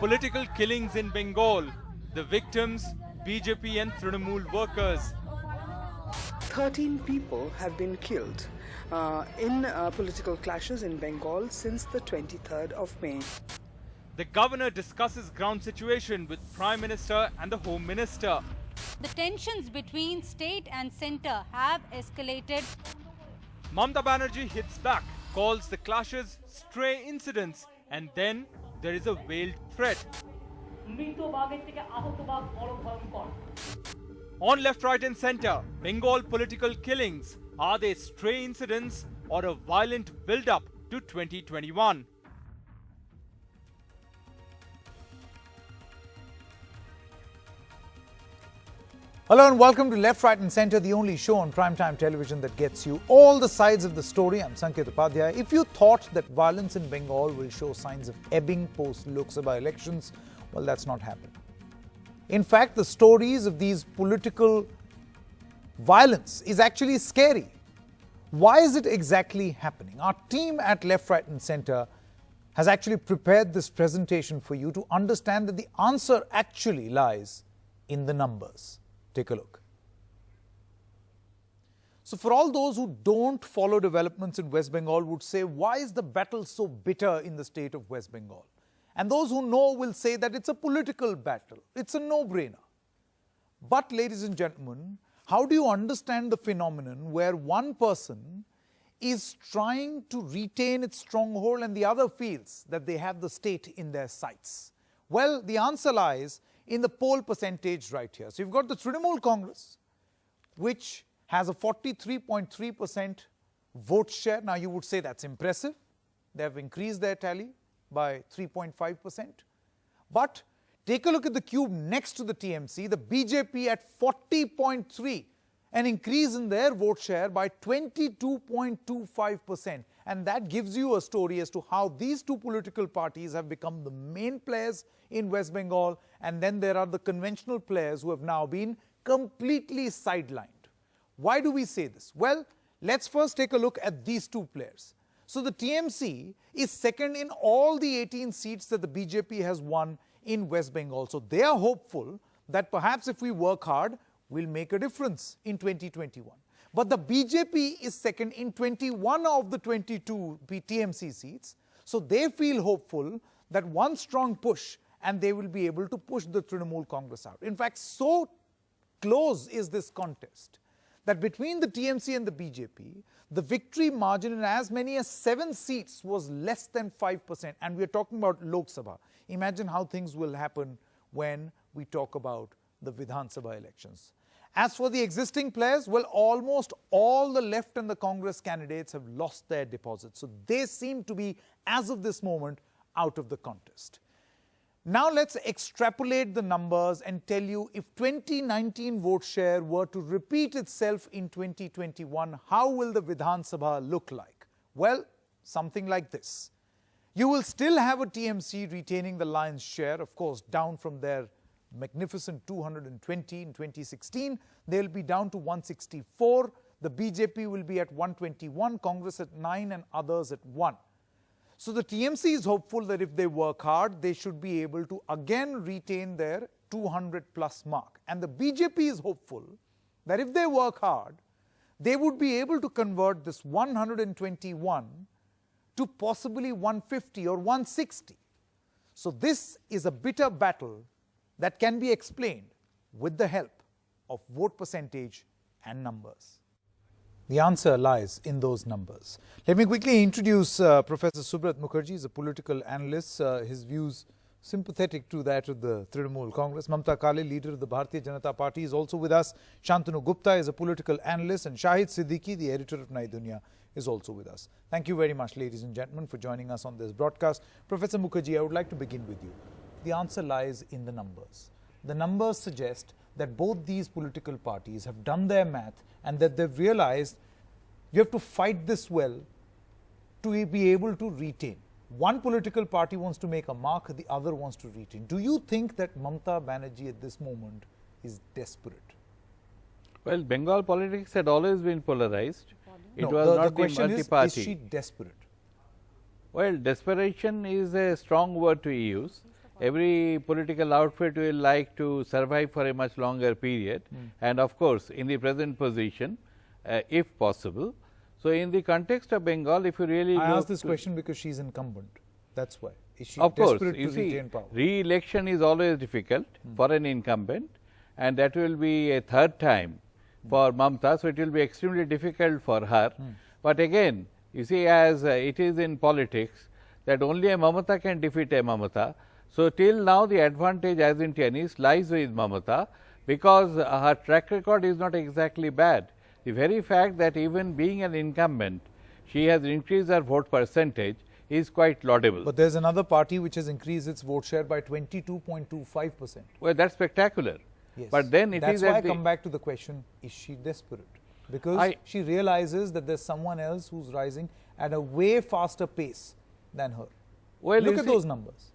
Political killings in Bengal. The victims, BJP and Trinamool workers. 13 people have been killed in political clashes in Bengal since the 23rd of May. The governor discusses ground situation with Prime Minister and the Home Minister. The tensions between state and centre have escalated. Mamata Banerjee hits back, calls the clashes stray incidents, and then there is a veiled threat. On left, right and centre, Bengal political killings. Are they stray incidents or a violent build-up to 2021? Hello and welcome to Left, Right and Centre, the only show on primetime television that gets you all the sides of the story. I'm Sanket Upadhyay. If you thought that violence in Bengal will show signs of ebbing post-Lok Sabha elections, well, that's not happening. In fact, the stories of these political violence is actually scary. Why is it exactly happening? Our team at Left, Right and Centre has actually prepared this presentation for you to understand that the answer actually lies in the numbers. Take a look. So for all those who don't follow developments in West Bengal would say, why is the battle so bitter in the state of West Bengal? And those who know will say that it's a political battle. It's a no-brainer. But ladies and gentlemen, how do you understand the phenomenon where one person is trying to retain its stronghold and the other feels that they have the state in their sights? Well, the answer lies in the poll percentage right here. So you've got the Trinamool Congress, which has a 43.3% vote share. Now you would say that's impressive. They have increased their tally by 3.5%. But take a look at the cube next to the TMC, the BJP at 40.3%, an increase in their vote share by 22.25%. And that gives you a story as to how these two political parties have become the main players in West Bengal, and then there are the conventional players who have now been completely sidelined. Why do we say this? Well, let's first take a look at these two players. So the TMC is second in all the 18 seats that the BJP has won in West Bengal. So they are hopeful that perhaps if we work hard, we'll make a difference in 2021. But the BJP is second in 21 of the 22 TMC seats. So they feel hopeful that one strong push and they will be able to push the Trinamool Congress out. In fact, so close is this contest that between the TMC and the BJP, the victory margin in as many as 7 seats was less than 5%. And we are talking about Lok Sabha. Imagine how things will happen when we talk about the Vidhan Sabha elections. As for the existing players, well, almost all the left and the Congress candidates have lost their deposits. So they seem to be, as of this moment, out of the contest. Now let's extrapolate the numbers and tell you if 2019 vote share were to repeat itself in 2021, how will the Vidhan Sabha look like? Well, something like this. You will still have a TMC retaining the lion's share, of course, down from their magnificent 220 in 2016. They'll be down to 164. The BJP will be at 121, Congress at 9 and others at 1. So the TMC is hopeful that if they work hard, they should be able to again retain their 200 plus mark. And the BJP is hopeful that if they work hard, they would be able to convert this 121 to possibly 150 or 160. So this is a bitter battle that can be explained with the help of vote percentage and numbers. The answer lies in those numbers. Let me quickly introduce Professor Subrat Mukherjee. He's a political analyst. His views sympathetic to that of the Trinamool Congress. Mamta Kale, leader of the Bharatiya Janata Party, is also with us. Shantanu Gupta is a political analyst, and Shahid Siddiqui, the editor of Nai Dunya, is also with us. Thank you very much, ladies and gentlemen, for joining us on this broadcast. Professor Mukherjee, I would like to begin with you. The answer lies in the numbers. The numbers suggest that both these political parties have done their math and that they've realized you have to fight this well to be able to retain. One political party wants to make a mark, the other wants to retain. Do you think that Mamata Banerjee at this moment is desperate? Well, Bengal politics had always been polarized. It was the not question multi-party. Is she desperate? Well, desperation is a strong word to use. every political outfit will like to survive for a much longer period, and of course, in the present position, if possible. So, in the context of Bengal, if you really I look asked this question because she's incumbent. That's why. Is she of course, desperate you to see, retain power? re-election is always difficult for an incumbent, and that will be a third time for Mamata. So, it will be extremely difficult for her. But again, you see, as it is in politics that only a Mamata can defeat a Mamata. So, till now the advantage as in tennis lies with Mamata, because her track record is not exactly bad. The very fact that even being an incumbent, she has increased her vote percentage is quite laudable. But there's another party which has increased its vote share by 22.25%. Well, that's spectacular. Yes. But then it That's is why I at the, come back to the question, is she desperate? Because she realizes that there's someone else who's rising at a way faster pace than her. well, Look you at see- those numbers.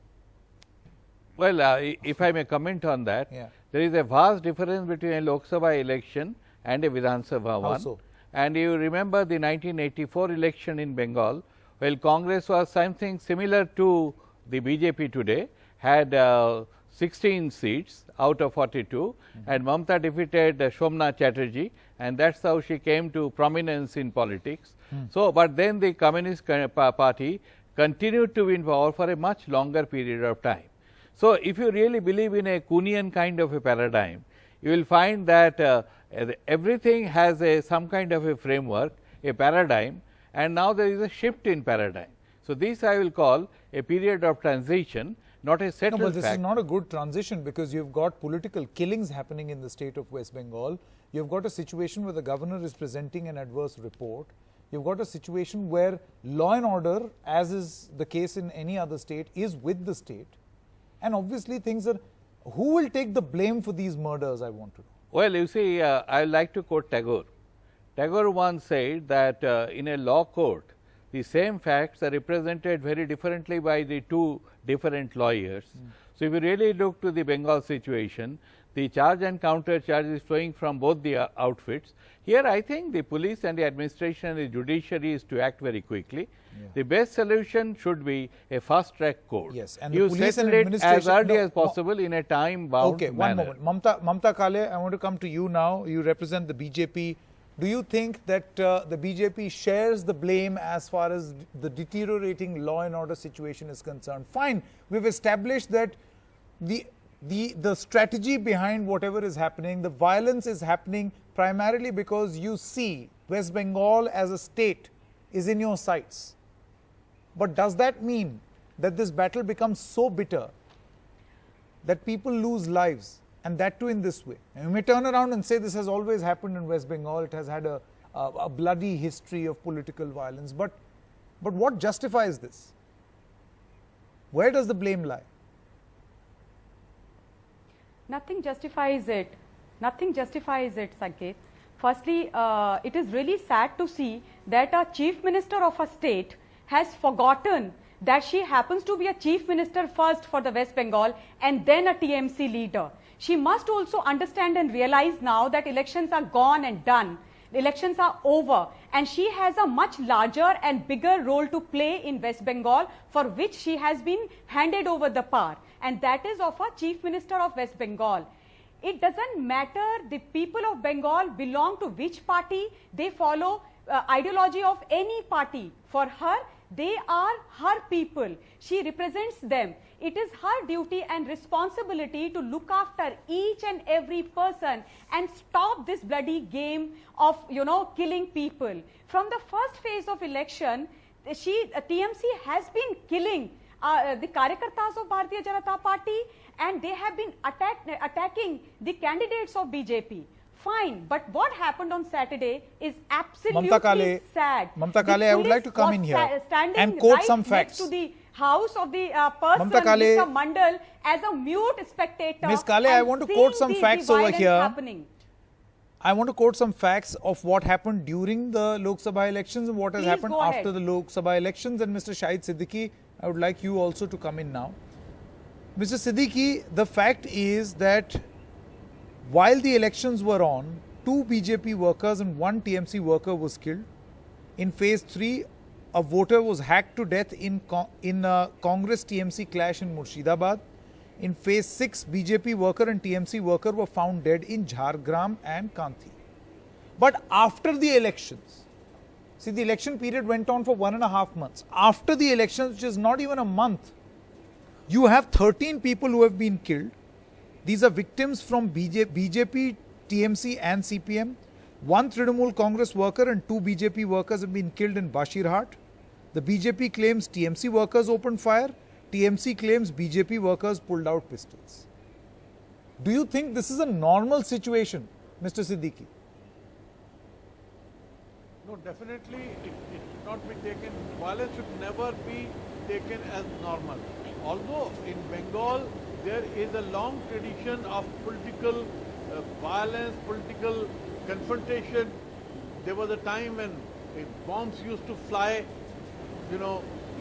Well, if I may comment on that, Yeah. there is a vast difference between a Lok Sabha election and a Vidhan Sabha one. so? And you remember the 1984 election in Bengal, well, Congress was something similar to the BJP today, had 16 seats out of 42, and Mamata defeated Somnath Chatterjee, and that's how she came to prominence in politics. So, but then the Communist Party continued to win power for a much longer period of time. So, if you really believe in a Kuhnian kind of a paradigm, you will find that everything has some kind of a framework, a paradigm, and now there is a shift in paradigm. So, this I will call a period of transition, not a settled No, but this fact. is not a good transition, because you've got political killings happening in the state of West Bengal. You've got a situation where the governor is presenting an adverse report. You've got a situation where law and order, as is the case in any other state, is with the state. And obviously things are, who will take the blame for these murders, I want to know. Well, you see, I like to quote Tagore. Tagore once said that in a law court, the same facts are represented very differently by the two different lawyers. So, if you really look to the Bengal situation, the charge and counter charge is flowing from both the outfits. Here, I think the police and the administration and the judiciary is to act very quickly. The best solution should be a fast track court. Yes, and the you police settle and it administration- as early no, as possible in a time bound Okay, manner. one moment. Mamata Kale, I want to come to you now. You represent the BJP. Do you think that the BJP shares the blame as far as the deteriorating law and order situation is concerned? Fine, we've established that the strategy behind whatever is happening, the violence is happening primarily because you see West Bengal as a state is in your sights. But does that mean that this battle becomes so bitter that people lose lives, and that too in this way? And you may turn around and say this has always happened in West Bengal, it has had a bloody history of political violence, but what justifies this? Where does the blame lie? Nothing justifies it. Nothing justifies it, Sanket. Firstly, it is really sad to see that a chief minister of a state has forgotten that she happens to be a chief minister first for the West Bengal and then a TMC leader. She must also understand and realize now that elections are gone and done. The elections are over, and she has a much larger and bigger role to play in West Bengal, for which she has been handed over the power, and that is of a chief minister of West Bengal. It doesn't matter the people of Bengal belong to which party, they follow ideology of any party. For her, they are her people. She represents them. It is her duty and responsibility to look after each and every person and stop this bloody game of, killing people. From the first phase of election, TMC has been killing the Karyakartas of Bharatiya Janata Party, and they have been attacking the candidates of BJP. Fine, but what happened on Saturday is absolutely sad. Mamata Kale, I would like to come in here and quote some facts. Next to the house of the person, Mr. Mandal, as a mute spectator. Ms. Kale, I want to quote some facts over here. Happening. I want to quote some facts of what happened during the Lok Sabha elections and what has happened after the Lok Sabha elections. And Mr. Shahid Siddiqui, I would like you also to come in now. Mr. Siddiqui, the fact is that while the elections were on, 2 BJP workers and 1 TMC worker was killed. In phase 3, a voter was hacked to death in a Congress TMC clash in Murshidabad. In phase 6, BJP worker and TMC worker were found dead in Jhargram and Kanthi. But after the elections, see, the election period went on for 1.5 months. After the elections, which is not even a month, you have 13 people who have been killed. These are victims from BJP, TMC and CPM. 1 Trinamool Congress worker and 2 BJP workers have been killed in Bashirhat. The BJP claims TMC workers opened fire. TMC claims BJP workers pulled out pistols. Do you think this is a normal situation, Mr. Siddiqui? No, definitely it should not be taken, violence should never be taken as normal. Although in Bengal there is a long tradition of political violence, political confrontation. There was a time when bombs used to fly,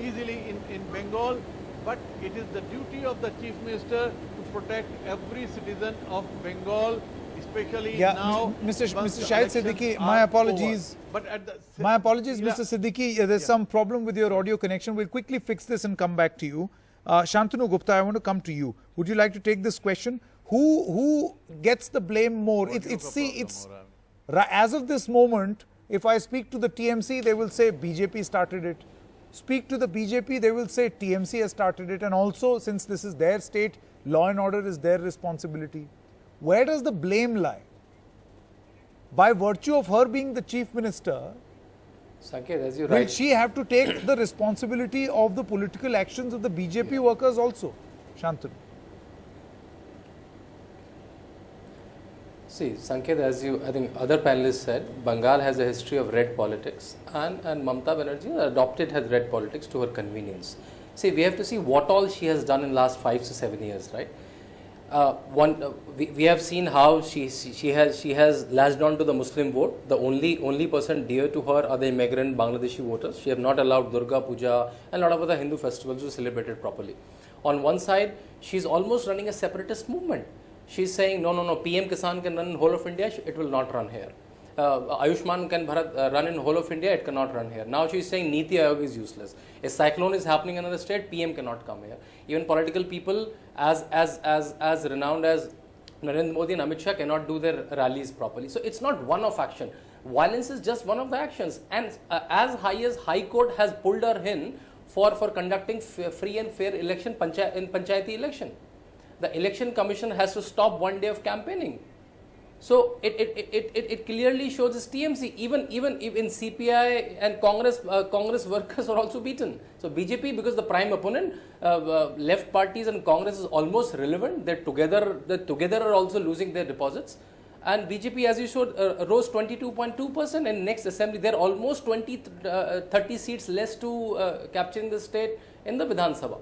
easily in Bengal. But it is the duty of the Chief Minister to protect every citizen of Bengal, especially now. Mr. Shahid Siddiqui, my apologies. But at the Mr. Siddiqui, there's some problem with your audio connection. We'll quickly fix this and come back to you. Shantanu Gupta, I want to come to you. Would you like to take this question? Who gets the blame more? As of this moment, if I speak to the TMC, they will say BJP started it. Speak to the BJP, they will say TMC has started it, and also, since this is their state, law and order is their responsibility. Where does the blame lie? By virtue of her being the Chief Minister, Sanket, as you will she have to take the responsibility of the political actions of the BJP workers also? Shantanu. See, Sanket, I think other panelists said, Bengal has a history of red politics, and Mamata Banerjee adopted has red politics to her convenience. See, we have to see what all she has done in last 5 to 7 years, right? We have seen how she has latched on to the Muslim vote. The only person dear to her are the immigrant Bangladeshi voters. She have not allowed Durga Puja and a lot of other Hindu festivals to be celebrated properly. On one side, she is almost running a separatist movement. She is saying, no, PM Kisan can run in whole of India, it will not run here. Ayushman can run in whole of India, it cannot run here. Now she is saying Niti Aayog is useless. A cyclone is happening in another state, PM cannot come here. Even political people as renowned as Narendra Modi and Amit Shah cannot do their rallies properly. So it's not one-off action. Violence is just one of the actions. And as high as High Court has pulled her in for conducting free and fair election in Panchayati election. The election commission has to stop 1 day of campaigning. So it clearly shows its TMC. Even in CPI and Congress workers are also beaten. So BJP, because the prime opponent, left parties and Congress is almost relevant. They together are also losing their deposits. And BJP, as you showed, rose 22.2%. And next assembly, there are almost 30 seats less to capturing the state in the Vidhan Sabha.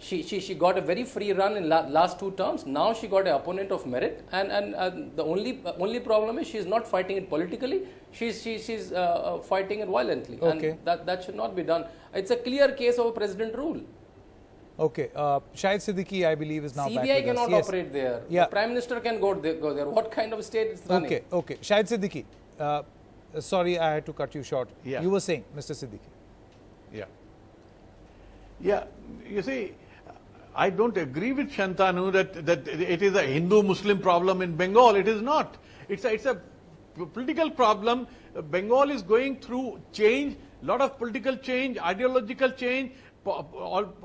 She got a very free run in last 2 terms. Now she got an opponent of merit, and the only problem is she is not fighting it politically. She's fighting it violently, okay. And that should not be done. It's a clear case of a president rule. Okay, Shahid Siddiqui, I believe, is now CBI back with cannot us. operate there. Yeah. The Prime Minister can go there. What kind of state is running? Okay. Shahid Siddiqui, sorry, I had to cut you short. Yeah. You were saying, Mr. Siddiqui. Yeah. You see, I don't agree with Shantanu that it is a Hindu-Muslim problem in Bengal. It is not. It's a political problem. Bengal is going through change, lot of political change, ideological change.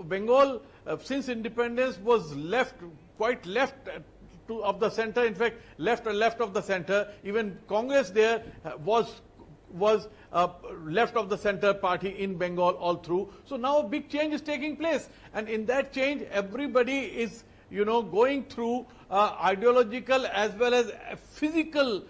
Bengal, since independence, was quite left of the center. In fact, left of the center. Even Congress there was left of the center party in Bengal all through. So now a big change is taking place, and in that change everybody is going through ideological as well as physical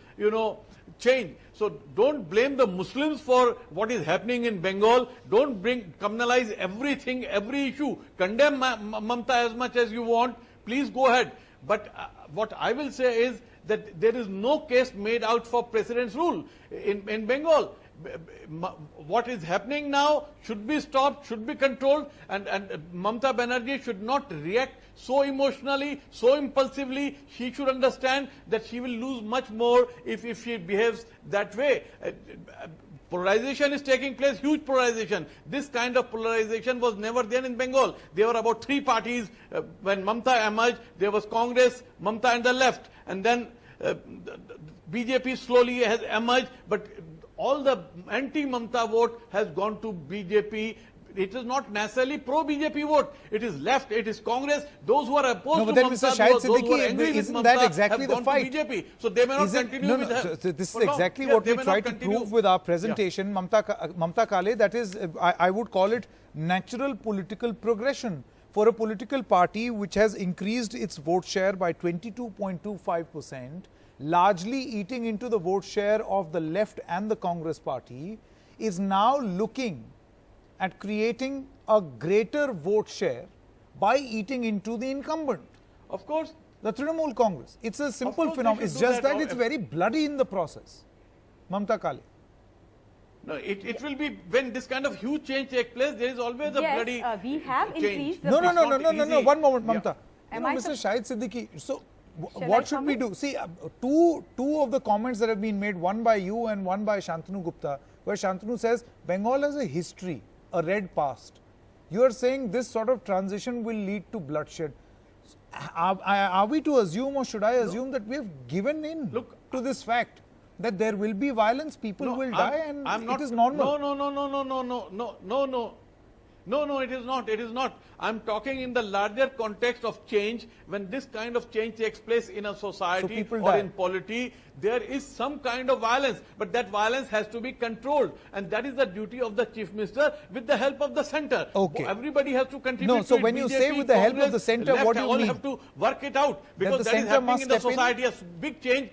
change. So don't blame the Muslims for what is happening in Bengal. Don't communalize everything, every issue. Condemn Mamata as much as you want. Please go ahead. But what I will say is that there is no case made out for president's rule in Bengal. What is happening now should be stopped, should be controlled, and Mamata Banerjee should not react so emotionally, so impulsively. She should understand that she will lose much more if she behaves that way. Polarization is taking place, huge polarization. This kind of polarization was never there in Bengal. There were about 3 parties when Mamta emerged. There was Congress, Mamta and the left, and then BJP slowly has emerged, but all the anti-Mamta vote has gone to BJP. It is not necessarily pro-BJP vote. It is left, it is Congress. Those who are opposed No, but to then Mamta, Mr. Shahid those who are Siddiqui, angry with isn't Mamta that exactly have the gone fight? to BJP. So they may not continue with her. This is for long. exactly Yeah, what they we may try not to continue. prove with our presentation. Mamta Kale, that is, I would call it natural political progression for a political party which has increased its vote share by 22.25%, largely eating into the vote share of the left and the Congress party, is now looking at creating a greater vote share by eating into the incumbent, Of course, the Trinamool Congress. It's a simple course they phenomenon. should It's do just that. that it's very bloody in the process. Mamta Kale. no, it will be when this kind of huge change takes place. There is always a bloody we have change. increased the No, It's not easy. one moment, Yeah. Mamta. You Am know, I Mr. Shahid Siddiqui, so Shall what I should we do? See, two of the comments that have been made, one by you and one by Shantanu Gupta, where Shantanu says Bengal has a history, a red past. You are saying this sort of transition will lead to bloodshed. Are we to assume, or should I assume that we have given in to this fact that there will be violence, people will die, and it is normal? No, it is not. It is not. I'm talking in the larger context of change. When this kind of change takes place in a society people or die. in polity, there is some kind of violence, but that violence has to be controlled, and that is the duty of the Chief Minister with the help of the centre. Okay. Everybody has to contribute. No, so to it. when you BJP, say with the help of Congress, the centre, left, what do you all mean? have to work it out, because the that is centre happening must in the step in? society. A big change.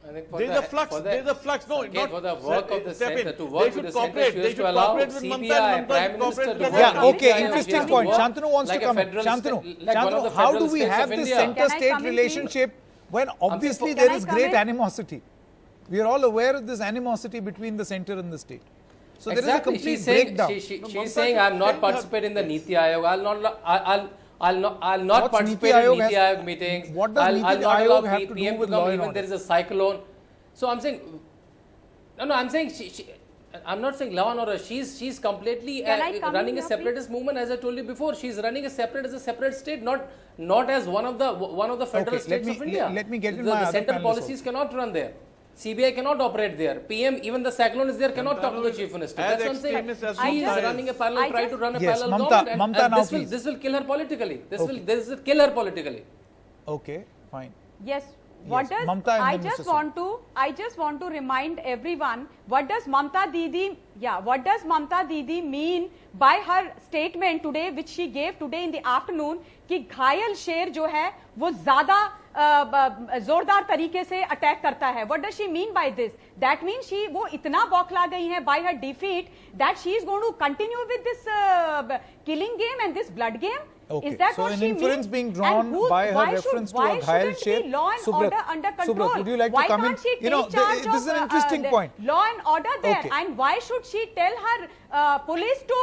I think for There is a flux. There is a flux. No, Sanket, not for the work of the step in. centre, to They work should with the centre, cooperate. she They has should to allow cooperate with CBI Mamta and Prime Mamta Minister cooperate to with work. Yeah, Mamta. okay, CBI interesting has to point. work Shantanu wants like to a come in. federal Shantanu, state- like one of the how do federal we states have of this India. Can I center-state come in, relationship when obviously Can there I is come great in? animosity? We are all aware of this animosity between the centre and the state. So there is a Exactly. complete She's saying, breakdown. she's saying, I'm not participating in the Niti Aayog. I'll not What's participate Niti in Aayog Niti has- Aayog meetings. what does I'll Niti not Aayog allow have to do PM with to come law and even order? there is a cyclone. So I'm saying, no, I'm saying I'm not saying law and order. She's completely Can I come running in a here, separatist movement, as I told you before. She's running as a separate state, not as one of the federal Okay, states of India. let me get in the my other central panelists policies cannot run there. CBI cannot operate there. PM, even the cyclone is there, cannot talk to the chief minister. As That's what I'm saying. extremist as She is Mamta is. running a parallel, try to run a Yes, parallel Mamta- government, Mamta now, please. this will kill her politically. This Okay. will kill her politically. Okay, fine. Yes. What Yes, does Mamta and I then just Mr. want to remind everyone, what does Mamta Didi mean by her statement today, which she gave today in the afternoon, कि घायल शेर जो है वो ज़्यादा जोरदार तरीके से अटैक करता है. What does she mean by this? That means वो इतना बौखला गई है by her defeat that she is going to continue with this killing game and this blood game. Okay. Is that So what an she inference means? being drawn And by her why reference to why a ghayal shouldn't sher. be law and Subrat, order under control? Subrat, would you like Why to come in? can't she You know, take charge this is an of, interesting the point. law and order there? Okay. And why should she tell her police to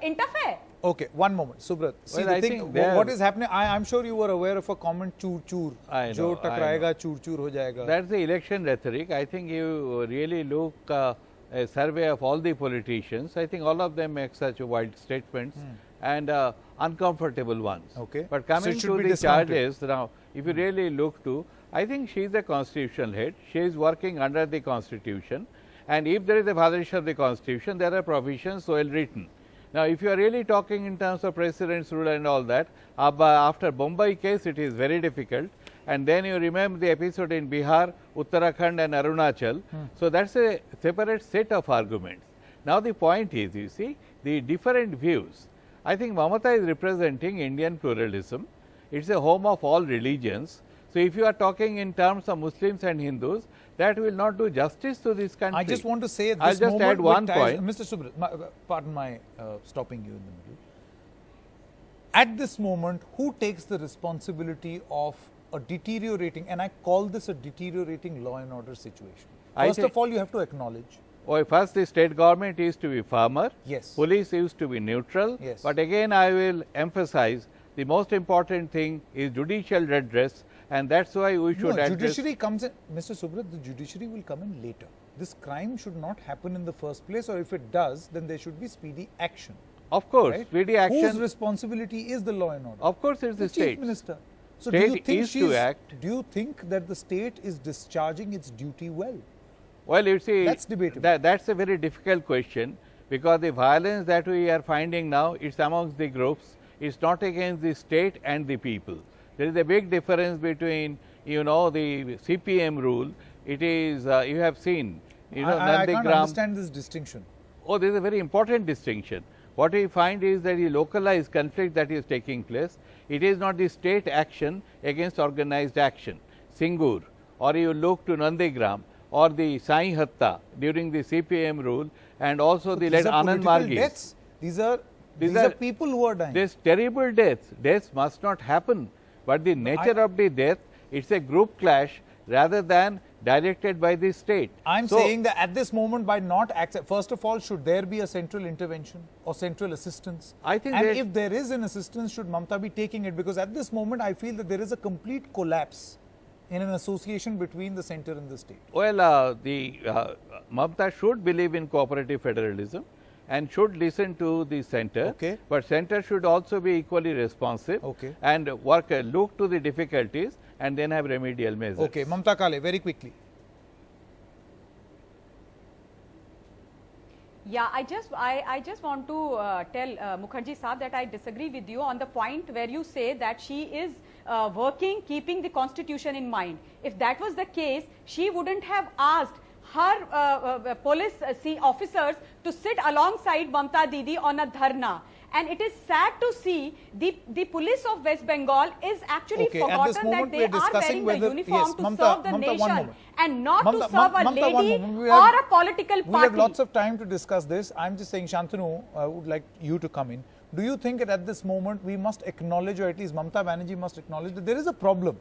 interfere? Okay, one moment, Subrat. See, Well, the I thing, think there- what is happening? I'm sure you were aware of a comment, "choor choor." I know, Jo I takrayega, choor choor ho jayega. That's the election rhetoric. I think you really look a survey of all the politicians. I think all of them make such wild statements and uncomfortable ones. Okay. But So coming it should to be the discounted. charges now, if you really look to, I think she is a constitutional head. She is working under the constitution, and if there is a violation of the constitution, there are provisions well written. Now, if you are really talking in terms of precedence rule and all that, after Bombay case, it is very difficult. And then you remember the episode in Bihar, Uttarakhand and Arunachal. So that's a separate set of arguments. Now the point is, you see, the different views. I think Mamata is representing Indian pluralism. It's a home of all religions. So if you are talking in terms of Muslims and Hindus, that will not do justice to this country. I just want to say at I'll this just moment, add one with point. Mr. Subrat, pardon my stopping you in the middle. At this moment, who takes the responsibility of a deteriorating, and I call this a deteriorating law and order situation? First of all, you have to acknowledge. Oh, first, the state government is to be firmer. Yes. Police is to be neutral. Yes. But again, I will emphasize the most important thing is judicial redress, and that's why we should No, address. judiciary comes in, Mr. Subrat, the judiciary will come in later. this crime should not happen in the first place, or if it does, then there should be speedy action. Of course, Right? speedy action. Whose responsibility is the law and order? Of course, it's the Chief state. Minister. So State do you think is to act. Do you think that the state is discharging its duty well? Well, you see, That's debatable. That's a very difficult question, because the violence that we are finding now, it's amongst the groups. It's not against the state and the people. There is a big difference between, you know, the CPM rule. It is, you have seen, you know, I can't Nandigram. understand this distinction. Oh, there is a very important distinction. What we find is that the localized conflict that is taking place, it is not the state action against organized action. Singur, or you look to Nandigram, or the Sai Hatta during the CPM rule, and also the late These are Anand political Margis. deaths. These are people who are dying. There's terrible deaths. Deaths must not happen. But the nature of the death, it's a group clash rather than directed by the state. I'm So, saying that at this moment, by not accept, first of all, should there be a central intervention or central assistance? I think and that- if there is an assistance, should Mamata be taking it? Because at this moment, I feel that there is a complete collapse in an association between the center and the state. well, Mamata should believe in cooperative federalism and should listen to the center. Okay. But center should also be equally responsive. Okay. And work, look to the difficulties and then have remedial measures. Okay, Mamata Kale, very quickly. Yeah, I just want to tell Mukherjee Saab that I disagree with you on the point where you say that she is working keeping the constitution in mind. If that was the case, she wouldn't have asked her police officers to sit alongside Mamta Didi on a dharna. And it is sad to see the police of West Bengal is actually Okay, at this forgotten that moment we they are are discussing wearing the whether- uniform yes, to Mamta- serve the Mamta, one nation moment. and not Mamta- to serve a Mamta, one lady moment. We or have- a political We party. have lots of time to discuss this. I'm just saying, Shantanu, I would like you to come in. Do you think that at this moment we must acknowledge, or at least Mamata Banerjee must acknowledge, that there is a problem,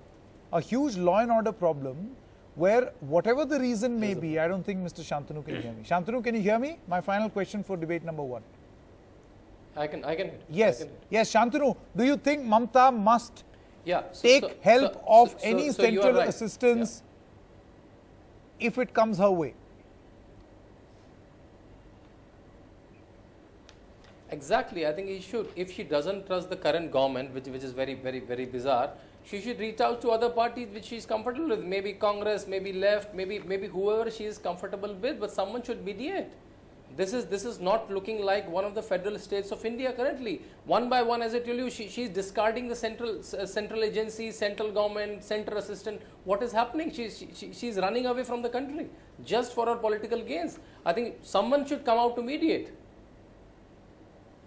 a huge law and order problem, where whatever the reason may be, I don't think Mr. Shantanu can hear me. Shantanu, can you hear me? My final question for debate number 1. I can hear. Yes, I can hear. yes, Shantanu, do you think Mamata must Yeah. take help of any you are central right. assistance if it comes her way? Exactly. I think he should. If she doesn't trust the current government, which is very bizarre, she should reach out to other parties which she is comfortable with. Maybe Congress, maybe left, maybe whoever she is comfortable with. But someone should mediate. This is not looking like one of the federal states of India currently. One by one, as I tell you, she is discarding the central agency, central government, center assistant. What is happening? She is running away from the country just for her political gains. I think someone should come out to mediate.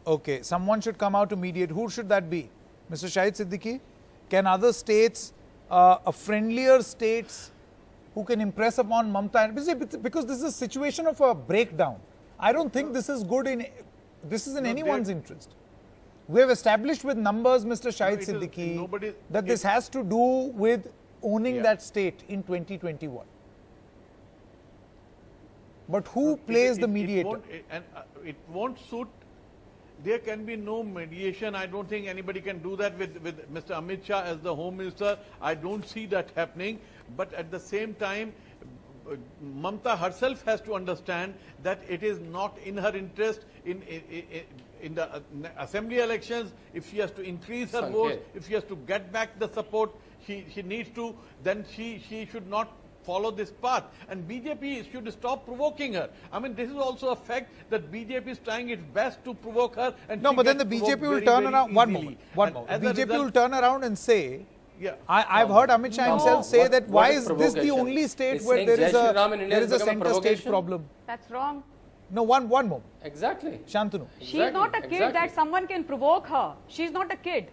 Okay, someone should come out to mediate. Who should that be? Mr. Shahid Siddiqui? Can other states, friendlier states who can impress upon Mamata? Because this is a situation of a breakdown. I don't think this is good this is in anyone's interest. We have established with numbers, Mr. Shahid Siddiqui, that this has to do with owning that state in 2021. But who plays the mediator? It won't suit. There can be no mediation. I don't think anybody can do that with Mr. Amit Shah as the Home Minister. I don't see that happening. But at the same time, Mamata herself has to understand that it is not in her interest in the assembly elections. If she has to increase her votes, if she has to get back the support she needs to, then she should not follow this path. And BJP should stop provoking her. I mean, this is also a fact that BJP is trying its best to provoke her. And no, but then the BJP will turn around. One moment. BJP will turn around and say, I've heard Amit Shah himself say that why is this the only state where there is a center state problem? That's wrong. No, one moment. Exactly. Shantanu. She is not a kid that someone can provoke her. She is not a kid.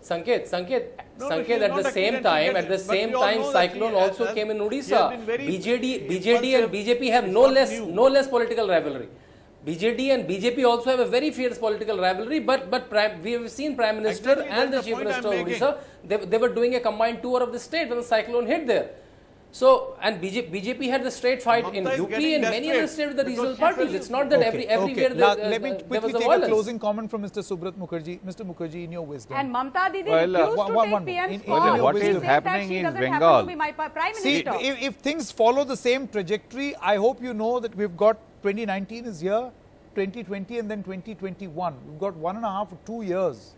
Sanket, at the same time, cyclone also came in Odisha. BJD and BJP have no less political rivalry. BJD and BJP also have a very fierce political rivalry, but we have seen Prime Minister and the Chief Minister of Odisha, they were doing a combined tour of the state when the cyclone hit there. So, and BJP had the straight fight in Mamta is UP getting and many other desperate states with the because regional she parties. felt- It's not that everywhere Now, there, let me there quickly was a take a violence. closing comment from Mr. Subrat Mukherjee. Mr. Mukherjee, in your wisdom. And Mamta Didi Well, refused one- to one- take one- PM's in- call. in- what She is said happening she in doesn't Bengal? happen to be my prime See, minister. if things follow the same trajectory, I hope you know that we've got 2019 is here, 2020 and then 2021. We've got 1.5 or 2 years,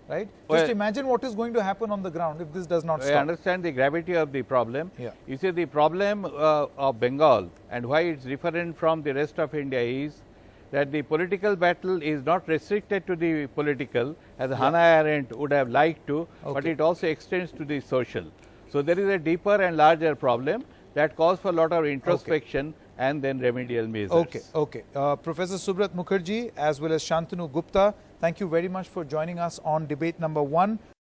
right? Well, Just imagine what is going to happen on the ground if this does not I stop. understand the gravity of the problem. Yeah. You see, the problem of Bengal and why it's different from the rest of India is that the political battle is not restricted to the political, as Hannah Arendt would have liked to, but Okay. it also extends to the social. So there is a deeper and larger problem that calls for a lot of introspection and then remedial measures. Okay. Professor Subrat Mukherjee as well as Shantanu Gupta, thank you very much for joining us on debate number 1.